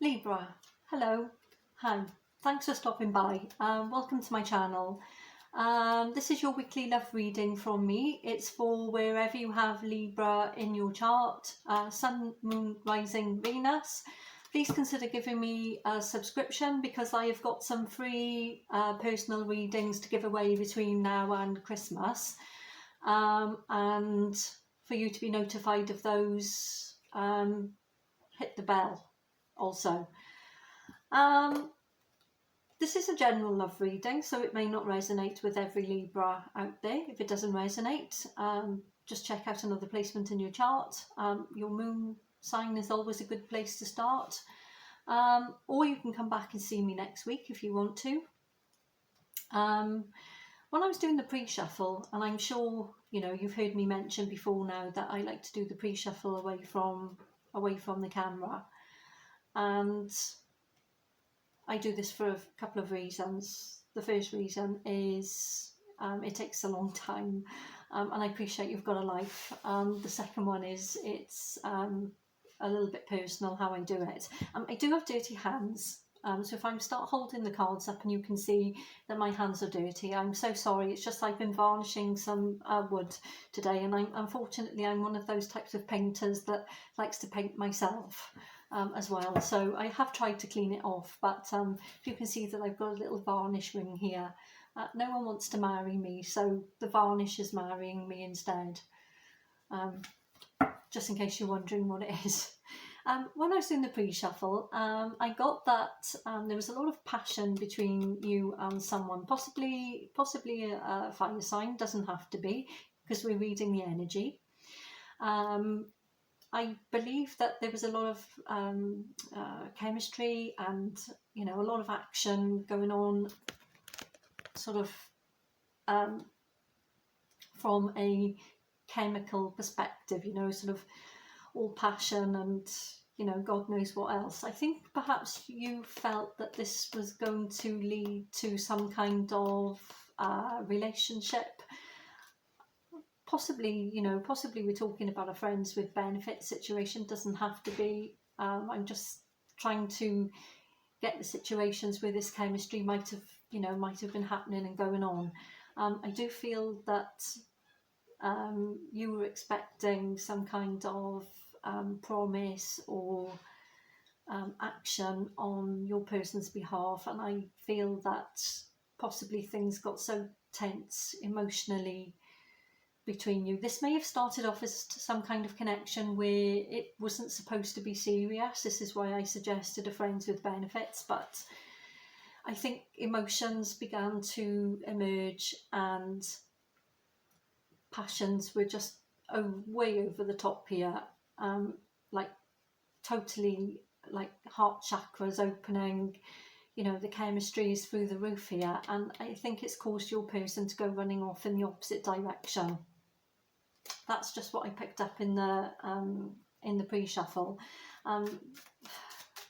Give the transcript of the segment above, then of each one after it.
Libra, hello, hi, thanks for stopping by. Welcome to my channel. This is your weekly love reading from me. It's for wherever you have Libra in your chart, Sun, Moon, Rising, Venus. Please consider giving me a subscription because I have got some free personal readings to give away between now and Christmas. And for you to be notified of those, hit the bell also. This is a general love reading, so it may not resonate with every Libra out there. If it doesn't resonate, just check out another placement in your chart. Your moon sign is always a good place to start. Or you can come back and see me next week if you want to. When I was doing the pre-shuffle, and I'm sure you've heard me mention before now that I like to do the pre-shuffle away from the camera, and I do this for a couple of reasons. The first reason is it takes a long time, and I appreciate you've got a life. The second one is it's a little bit personal how I do it. I do have dirty hands, so if I start holding the cards up and you can see that my hands are dirty, I'm so sorry. It's just I've been varnishing some wood today, and unfortunately I'm one of those types of painters that likes to paint myself as well. So I have tried to clean it off, but if you can see that I've got a little varnish ring here. No one wants to marry me, so the varnish is marrying me instead. Just in case you're wondering what it is. When I was doing the pre-shuffle, I got that there was a lot of passion between you and someone, possibly a fire sign, doesn't have to be, because we're reading the energy. I believe that there was a lot of chemistry and a lot of action going on, sort of from a chemical perspective, sort of all passion and God knows what else. I think perhaps you felt that this was going to lead to some kind of relationship. Possibly we're talking about a friends with benefit situation. Doesn't have to be. I'm just trying to get the situations where this chemistry might have been happening and going on. I do feel that you were expecting some kind of promise or action on your person's behalf, and I feel that possibly things got so tense emotionally between you. This may have started off as some kind of connection where it wasn't supposed to be serious. This is why I suggested a friends with benefits, but I think emotions began to emerge and passions were just way over the top here, like totally, like heart chakras opening. The chemistry is through the roof here, and I think it's caused your person to go running off in the opposite direction. That's just what I picked up in the pre-shuffle.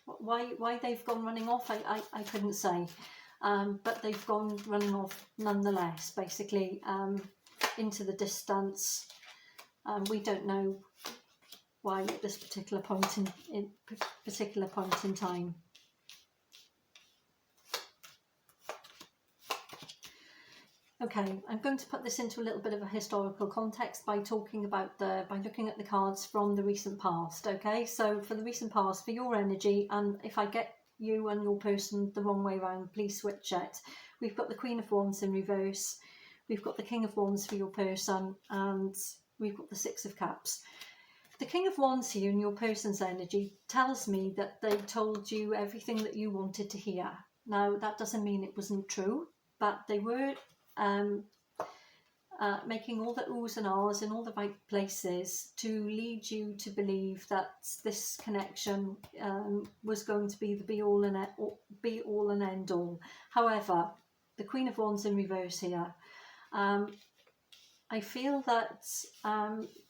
Why they've gone running off, I couldn't say, but they've gone running off nonetheless, basically, into the distance. We don't know why at this particular point in time. Okay, I'm going to put this into a little bit of a historical context by looking at the cards from the recent past. Okay, so for the recent past, for your energy, and if I get you and your person the wrong way around, please switch it. We've got the Queen of Wands in reverse, we've got the King of Wands for your person, and we've got the Six of Cups. The King of Wands here in your person's energy tells me that they told you everything that you wanted to hear. Now, that doesn't mean it wasn't true, but they were making all the oohs and ahs in all the right places to lead you to believe that this connection was going to be the be all and end all. However, the Queen of Wands in reverse here, I feel that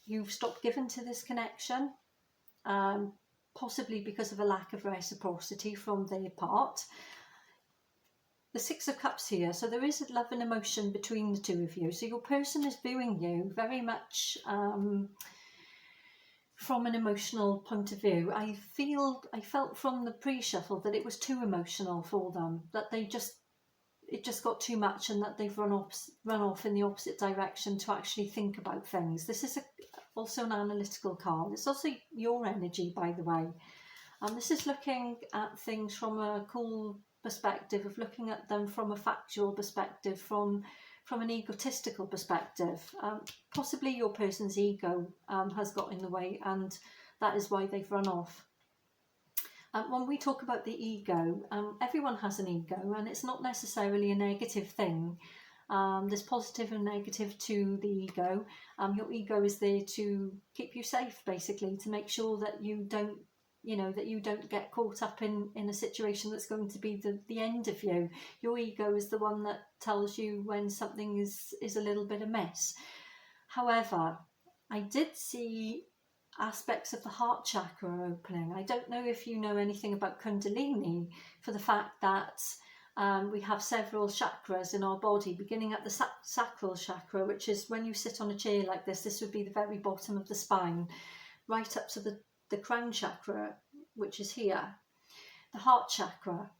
you've stopped giving to this connection, possibly because of a lack of reciprocity from their part. The Six of Cups here, so there is love and emotion between the two of you. So your person is viewing you very much from an emotional point of view, I felt from the pre-shuffle that it was too emotional for them, that it just got too much, and that they've run off in the opposite direction to actually think about things. This is also an analytical card. It's also your energy, by the way. And this is looking at things from a cool perspective, of looking at them from a factual perspective, from an egotistical perspective. Possibly your person's ego has got in the way, and that is why they've run off. When we talk about the ego, everyone has an ego, and it's not necessarily a negative thing. There's positive and negative to the ego. Your ego is there to keep you safe, basically, to make sure that you don't get caught up in a situation that's going to be the end of you. Your ego is the one that tells you when something is a little bit amiss. However, I did see aspects of the heart chakra opening. I don't know if you know anything about Kundalini, for the fact that we have several chakras in our body, beginning at the sacral chakra, which is when you sit on a chair like this would be the very bottom of the spine, right up to the crown chakra, which is here, the heart chakra.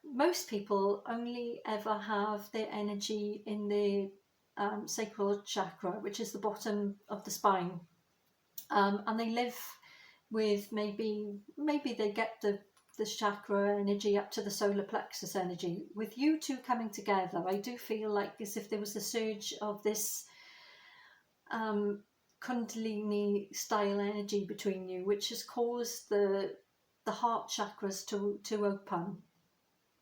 Most people only ever have their energy in the sacral chakra, which is the bottom of the spine, and they live with maybe they get the chakra energy up to the solar plexus energy. With you two coming together, I do feel like as if there was a surge of this Kundalini style energy between you, which has caused the heart chakras to open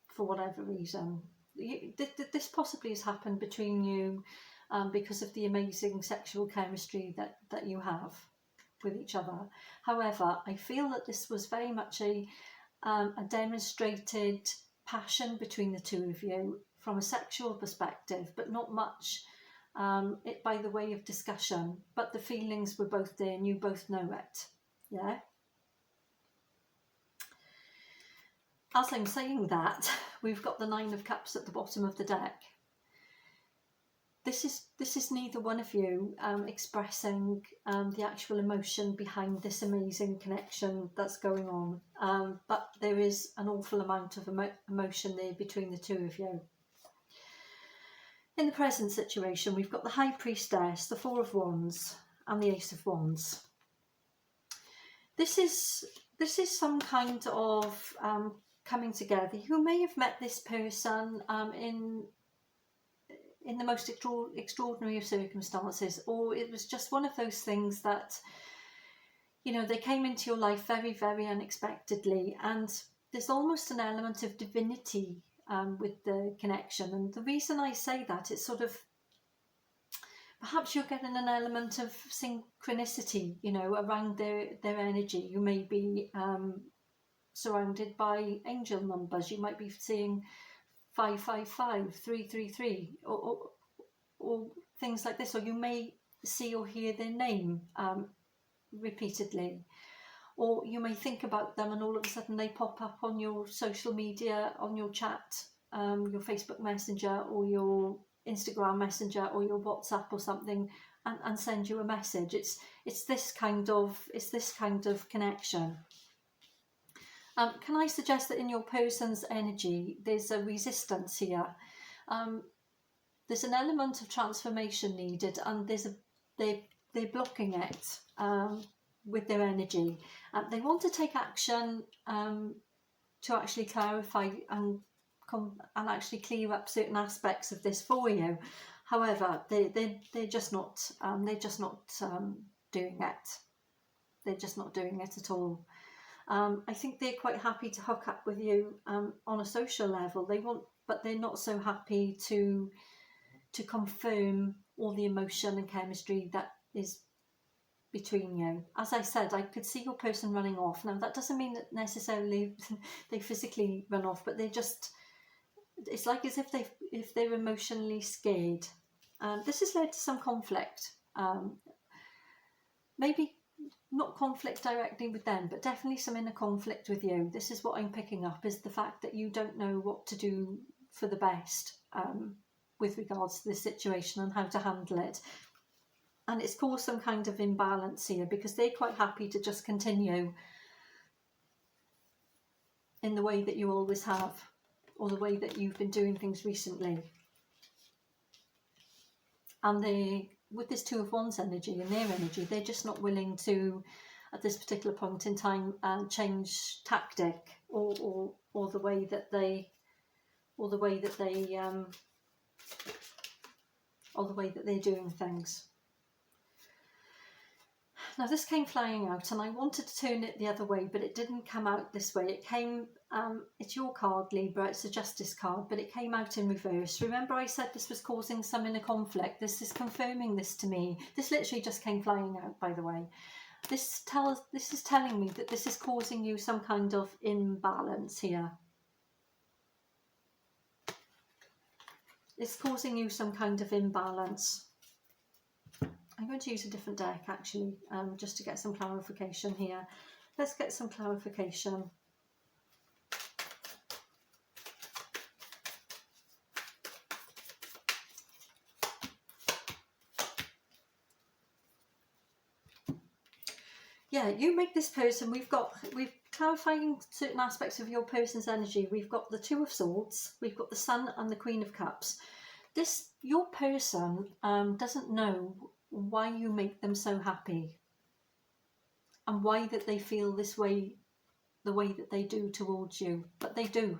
for whatever reason. This possibly has happened between you because of the amazing sexual chemistry that you have with each other. However, I feel that this was very much a demonstrated passion between the two of you from a sexual perspective, but not much it by the way of discussion, but the feelings were both there and you both know it. Yeah. As I'm saying that, we've got the Nine of Cups at the bottom of the deck. This is neither one of you expressing the actual emotion behind this amazing connection that's going on, but there is an awful amount of emotion there between the two of you. In the present situation, we've got the High Priestess, the Four of Wands, and the Ace of Wands. This is some kind of coming together. You may have met this person in the most extraordinary of circumstances, or it was just one of those things that, they came into your life very, very unexpectedly, and there's almost an element of divinity with the connection. And the reason I say that, it's sort of, perhaps you're getting an element of synchronicity, around their energy. You may be surrounded by angel numbers. You might be seeing 555, 333, or things like this, or you may see or hear their name repeatedly, or you may think about them and all of a sudden they pop up on your social media, on your chat, your Facebook Messenger or your Instagram Messenger or your WhatsApp or something, and send you a message. It's this kind of connection. Can I suggest that in your person's energy, there's a resistance here. There's an element of transformation needed, and they're blocking it with their energy. They want to take action to actually clarify and actually clear up certain aspects of this for you. However, they're just not doing it. They're just not doing it at all. I think they're quite happy to hook up with you on a social level. But they're not so happy to confirm all the emotion and chemistry that is between you. As I said, I could see your person running off. Now, that doesn't mean that necessarily they physically run off, but it's like as if they're emotionally scared. This has led to some conflict. Maybe not conflict directly with them, but definitely some inner conflict with you. This is what I'm picking up, is the fact that you don't know what to do for the best with regards to this situation and how to handle it. And it's caused some kind of imbalance here, because they're quite happy to just continue in the way that you always have, or the way that you've been doing things recently. And they, with this Two of Wands energy and their energy, they're just not willing to, at this particular point in time, change tactic or the way that they, or the way that they're doing things. Now this came flying out, and I wanted to turn it the other way, but it didn't come out this way. It came, it's your card, Libra, it's a Justice card, but it came out in reverse. Remember I said this was causing some inner conflict? This is confirming this to me. This literally just came flying out, by the way. This is telling me that this is causing you some kind of imbalance here. It's causing you some kind of imbalance. I'm going to use a different deck, actually, just to get some clarification here. Let's get some clarification. Yeah, you make this person, we're clarifying certain aspects of your person's energy. We've got the Two of Swords, we've got the Sun and the Queen of Cups. Your person doesn't know why you make them so happy and why that they feel this way, the way that they do towards you, but they do.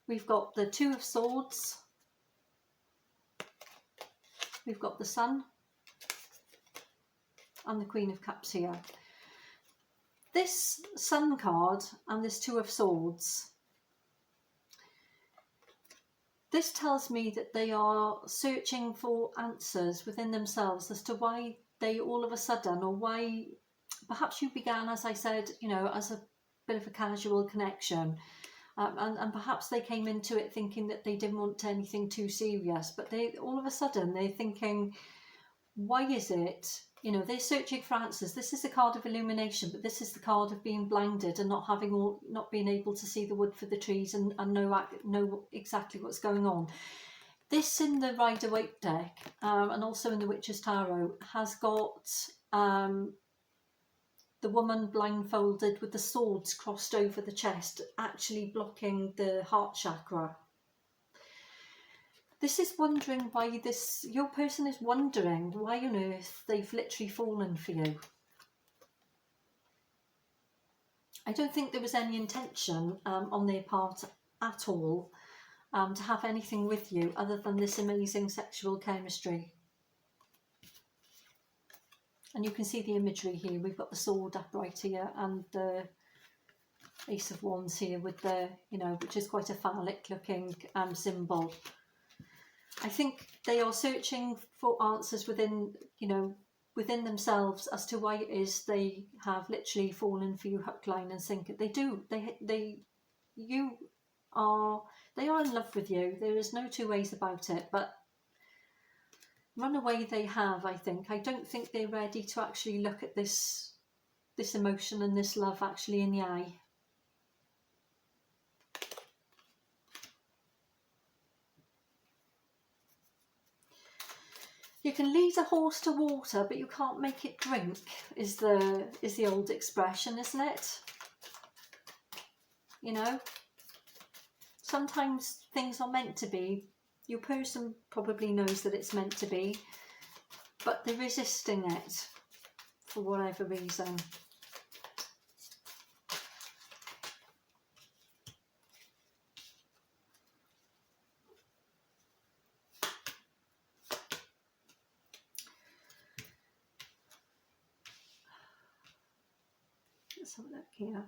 We've got the Two of Swords, we've got the Sun and the Queen of Cups here. This Sun card and this Two of Swords, this tells me that they are searching for answers within themselves as to why they all of a sudden, or why perhaps you began, as I said, you know, as a bit of a casual connection, and perhaps they came into it thinking that they didn't want anything too serious, but they all of a sudden they're thinking, why is it, you know, they're searching for answers. This is the card of illumination, but this is the card of being blinded and not being able to see the wood for the trees and know exactly what's going on. This in the Rider-Waite deck, and also in the Witch's Tarot, has got the woman blindfolded with the swords crossed over the chest, actually blocking the heart chakra. This is wondering why your person is wondering why on earth they've literally fallen for you. I don't think there was any intention on their part at all to have anything with you other than this amazing sexual chemistry. And you can see the imagery here. We've got the sword upright here and the Ace of Wands here with the, you know, which is quite a phallic looking symbol. I think they are searching for answers within, you know, within themselves as to why it is they have literally fallen for you hook, line and sinker. They do. They are in love with you. There is no two ways about it. But run away they have, I think. I don't think they're ready to actually look at this emotion and this love actually in the eye. You can lead a horse to water, but you can't make it drink, is the old expression, isn't it? You know, sometimes things are meant to be. Your person probably knows that it's meant to be, but they're resisting it for whatever reason. Let's have a look here.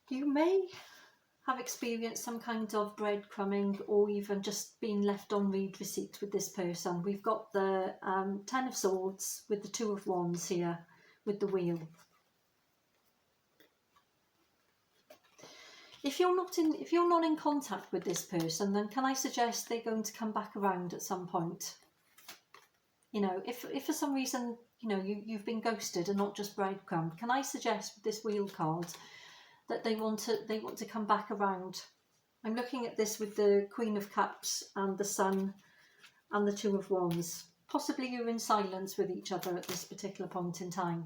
You may have experienced some kind of breadcrumbing or even just being left on read receipt with this person. We've got the Ten of Swords with the Two of Wands here with the Wheel. If you're not in contact with this person, then can I suggest they're going to come back around at some point? You know, if for some reason, you know, you've been ghosted and not just breadcrumbed, can I suggest with this Wheel card that they want to come back around? I'm looking at this with the Queen of Cups and the Sun and the Two of Wands. Possibly you're in silence with each other at this particular point in time.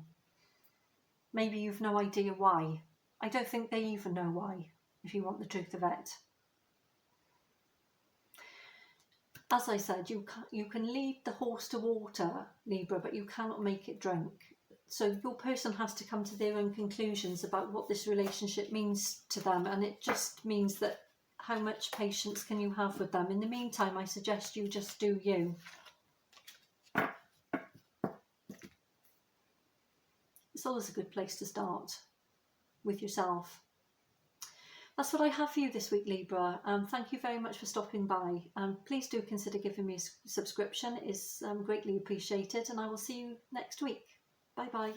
Maybe you've no idea why. I don't think they even know why, if you want the truth of it. As I said, you can lead the horse to water, Libra, but you cannot make it drink. So your person has to come to their own conclusions about what this relationship means to them, and it just means that how much patience can you have with them. In the meantime, I suggest you just do you. It's always a good place to start with yourself. That's what I have for you this week, Libra. Thank you very much for stopping by. Please do consider giving me a subscription. It's greatly appreciated, and I will see you next week. Bye bye.